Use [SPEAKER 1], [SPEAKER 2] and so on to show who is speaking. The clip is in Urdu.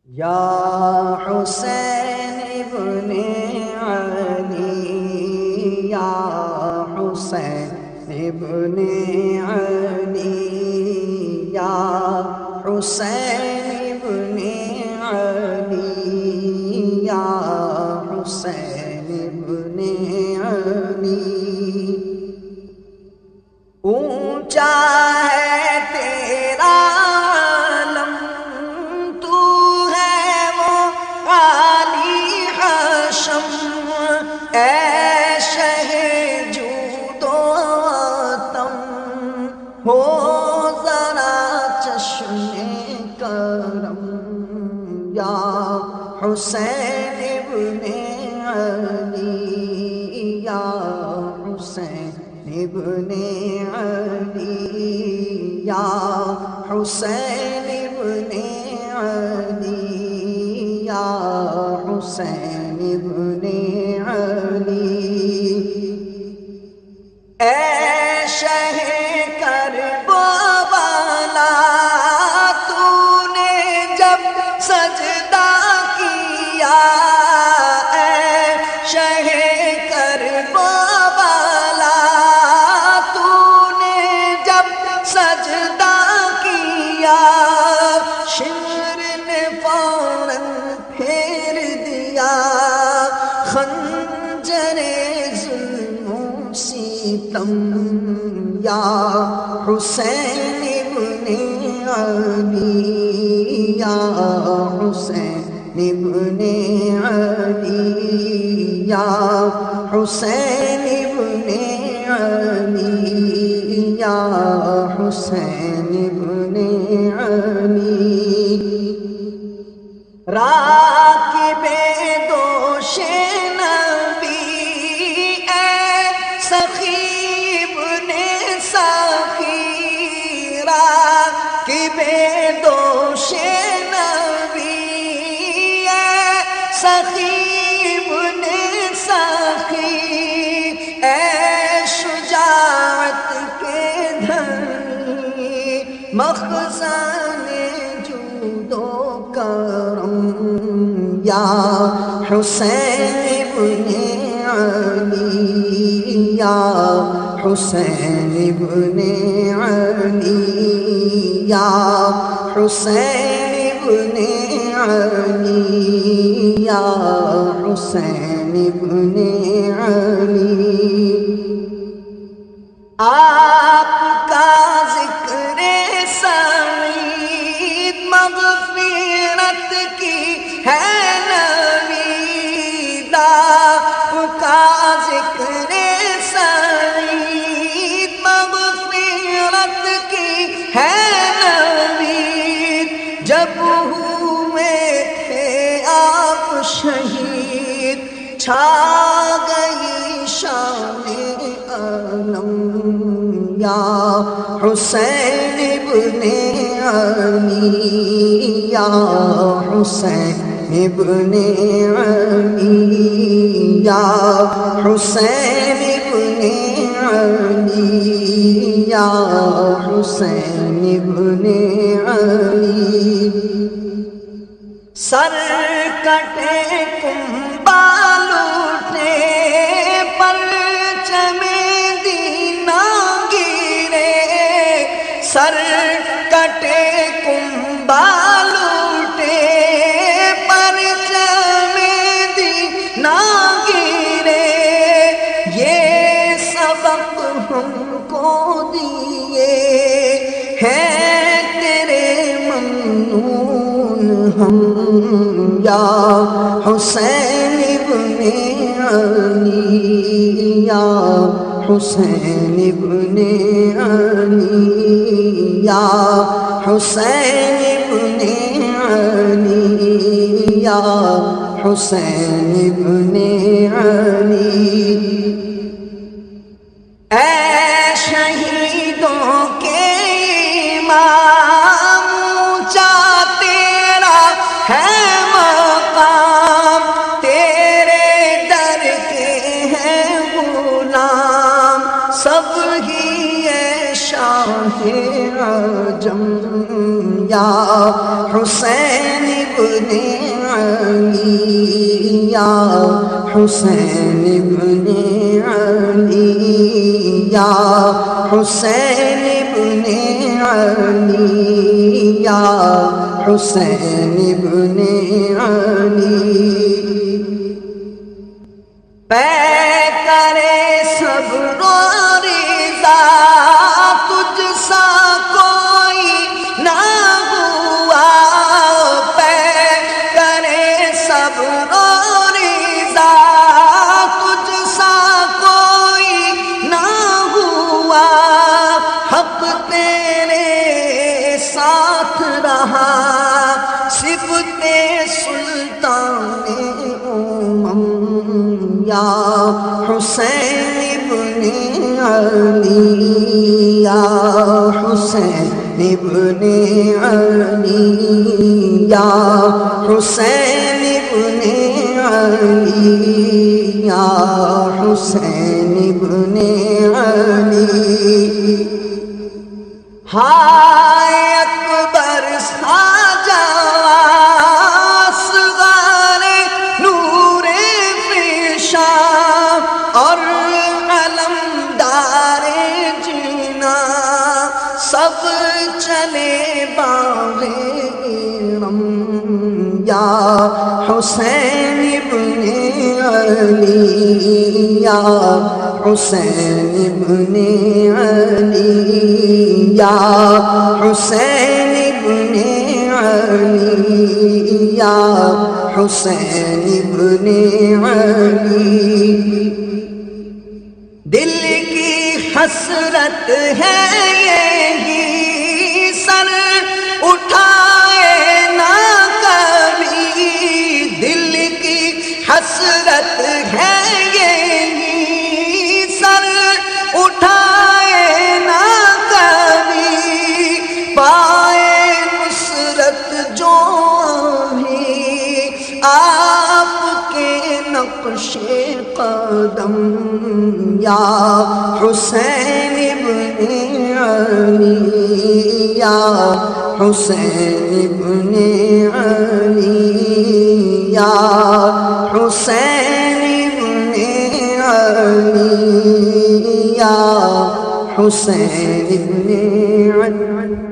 [SPEAKER 1] یا حسین ابن علی، یا حسین ابن علی، یا حسین ابن علی، یا حسین ابن علی۔ اونچا ہے تیرا علم، تو ہے وہ عالی حشم، اے شہ جود و عطم، ہو ذرا چشم کرم۔ یا حسین ابن علی، یا حسین ابن علی، یا حسین ابن علی، یا حسین ابن علی۔ اے شہ کربلا، تو نے جب سجدہ کیا، اے شہ کربلا، تو نے جب سجدہ کیا، شمر نے فوراً پھیر دیا خنجر ظلم و ستم۔ یا حسین ابن علی، یا حسین ابن علی، یا حسین ابن علی، یا حسین ابن علی۔ راکب دوش نبی، اے سخی ابن سخی، راکب دوش نبی، اے سخی ابن سخی، اے شجاعت کے دھنی، مخزن جود و کرم۔ یا حسین ابن علی، یا حسین ابن علی، یا حسین ابن علی، یا حسین ابن علی۔ آپ کا ذکر سعید مغفرت کی ہے نوید، آپ کا ذکر سعید مغفرت کی ہے نوید۔ جب ہوئے تھے آپ شہید، چھا گئی شان عالم۔ یا حسین ابن علی، یا حسین ابن علی، یا حسین ابن علی، یا حسین ابن علی۔ سر کٹے کنبال اٹھے، پرچم دینا گرے، سر کٹے کنبال اٹھے، پرچم دینا گرے، یہ سبق ہم کو دیے ہیں تیرے ممنون ہم۔ یا حسین ابن علی، یا حسین ابن علی، یا حسین ابن علی، یا حسین ابن علی۔ اے شہیدوں کے امام، اونچا تیرا ہے مقام، تیرے در کے ہیں غلام، سب ہی اے شاہ عجم۔ یا حسین ابن یا حسین ابن علی یا حسین ابن علی یا حسین ابن علی کرے صبر و رضا تجھ سا کوئی نہ ہوا کرے صبر و رضا تجھ سا کوئی نہ ہوا حق تیرے ساتھ رہا صفت سلطان یا حسین ابن علی یا حسین ابن علی یا حسین ابن علی یا حسین ابن علی ہائے اکبر ساجا اور علمدار جینا سب چلے باغ ارم یا حسین ابن علی یا حسین ابن علی یا حسین ابن علی یا حسین ابن علی دل کی حسرت ہے یہی سر اٹھائے نہ کبھی دل کی حسرت ہے یہی سر اٹھائے نہ کبھی پائے نصرت جو آپ کے نقش قدم یا حسین ابن علی یا حسین ابن علی یا حسین ابن علی یا حسین ابن علی